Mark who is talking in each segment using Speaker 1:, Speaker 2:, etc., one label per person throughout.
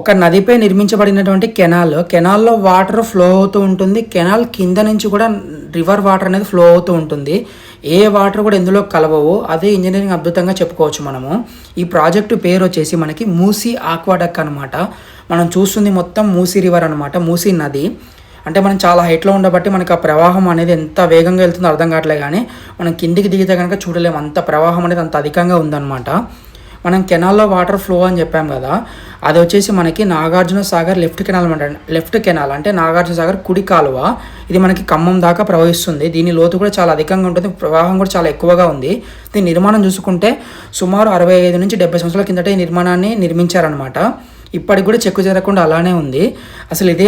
Speaker 1: ఒక నదిపై నిర్మించబడినటువంటి కెనాల్లో water flow అవుతూ ఉంటుంది. కెనాల్ కింద నుంచి కూడా రివర్ వాటర్ అనేది ఫ్లో అవుతూ ఉంటుంది. ఏ వాటర్ కూడా ఇందులో కలవవు. అదే ఇంజనీరింగ్ అద్భుతంగా చెప్పుకోవచ్చు మనము. ఈ ప్రాజెక్టు పేరు వచ్చేసి మనకి మూసీ ఆక్వాడక్ అనమాట. మనం చూస్తుంది మొత్తం మూసీ రివర్ అనమాట, మూసీ నది. అంటే మనం చాలా హైట్లో ఉండబట్టి మనకు ఆ ప్రవాహం అనేది ఎంత వేగంగా వెళ్తుందో అర్థం కావట్లేదు, కానీ మనం కిందికి దిగితే కనుక చూడలేము, అంత ప్రవాహం అనేది అంత అధికంగా ఉందన్నమాట. మనం కెనాల్లో వాటర్ ఫ్లో అని చెప్పాం కదా, అది వచ్చేసి మనకి నాగార్జున సాగర్ లెఫ్ట్ కెనాల్ అంటే నాగార్జున సాగర్ కుడి కాలువ. ఇది మనకి ఖమ్మం దాకా ప్రవహిస్తుంది. దీని లోతు కూడా చాలా అధికంగా ఉంటుంది, ప్రవాహం కూడా చాలా ఎక్కువగా ఉంది. దీని నిర్మాణం చూసుకుంటే సుమారు 65 నుంచి 70 సంవత్సరాల కిందట ఈ నిర్మాణాన్ని నిర్మించారనమాట. ఇప్పటికి కూడా చెక్కు చెదరకుండా అలానే ఉంది. అసలు ఇదే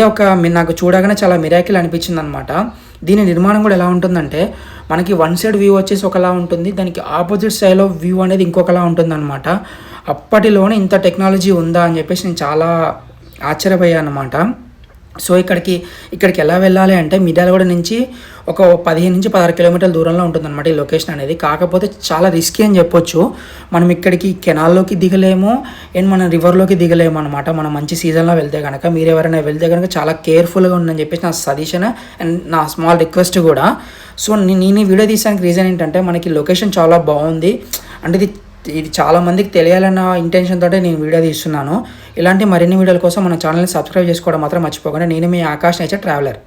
Speaker 1: నాకు చూడగానే చాలా మిరాకిల్ అనిపించింది అనమాట. దీని నిర్మాణం కూడా ఎలా ఉంటుందంటే మనకి వన్ సైడ్ వ్యూ వచ్చేసి ఒకలా ఉంటుంది, దానికి ఆపోజిట్ సైడ్లో వ్యూ అనేది ఇంకొకలా ఉంటుందన్నమాట. అప్పటిలోనే ఇంత టెక్నాలజీ ఉందా అని చెప్పేసి నేను చాలా ఆశ్చర్యపోయాను అనమాట. సో ఇక్కడికి ఎలా వెళ్ళాలి అంటే మిర్యాలగూడ నుంచి ఒక 15 నుంచి 16 కిలోమీటర్ల దూరంలో ఉంటుందన్నమాట ఈ లొకేషన్ అనేది. కాకపోతే చాలా రిస్కీ అని చెప్పొచ్చు. మనం ఇక్కడికి కెనాల్లోకి దిగలేము అండ్ మనం రివర్లోకి దిగలేము అనమాట. మనం మంచి సీజన్లో వెళ్తే కనుక, మీరు ఎవరైనా వెళ్తే కనుక చాలా కేర్ఫుల్గా ఉండని చెప్పేసి నా సజెషన్ అండ్ నా స్మాల్ రిక్వెస్ట్ కూడా. సో నేను ఈ వీడియో తీసానికి రీజన్ ఏంటంటే మనకి లొకేషన్ చాలా బాగుంది. అంటే ఇది చాలా మందికి తెలియాలన్న ఇంటెన్షన్ తోటే నేను వీడియో తీస్తున్నాను. ఇలాంటి మరిన్ని వీడియోల కోసం మన ఛానల్ని సబ్స్క్రైబ్ చేసుకోవడం మాత్రం మర్చిపోకుండా. నేను మీ ఆకాష్ నేచర్ ట్రావెలర్.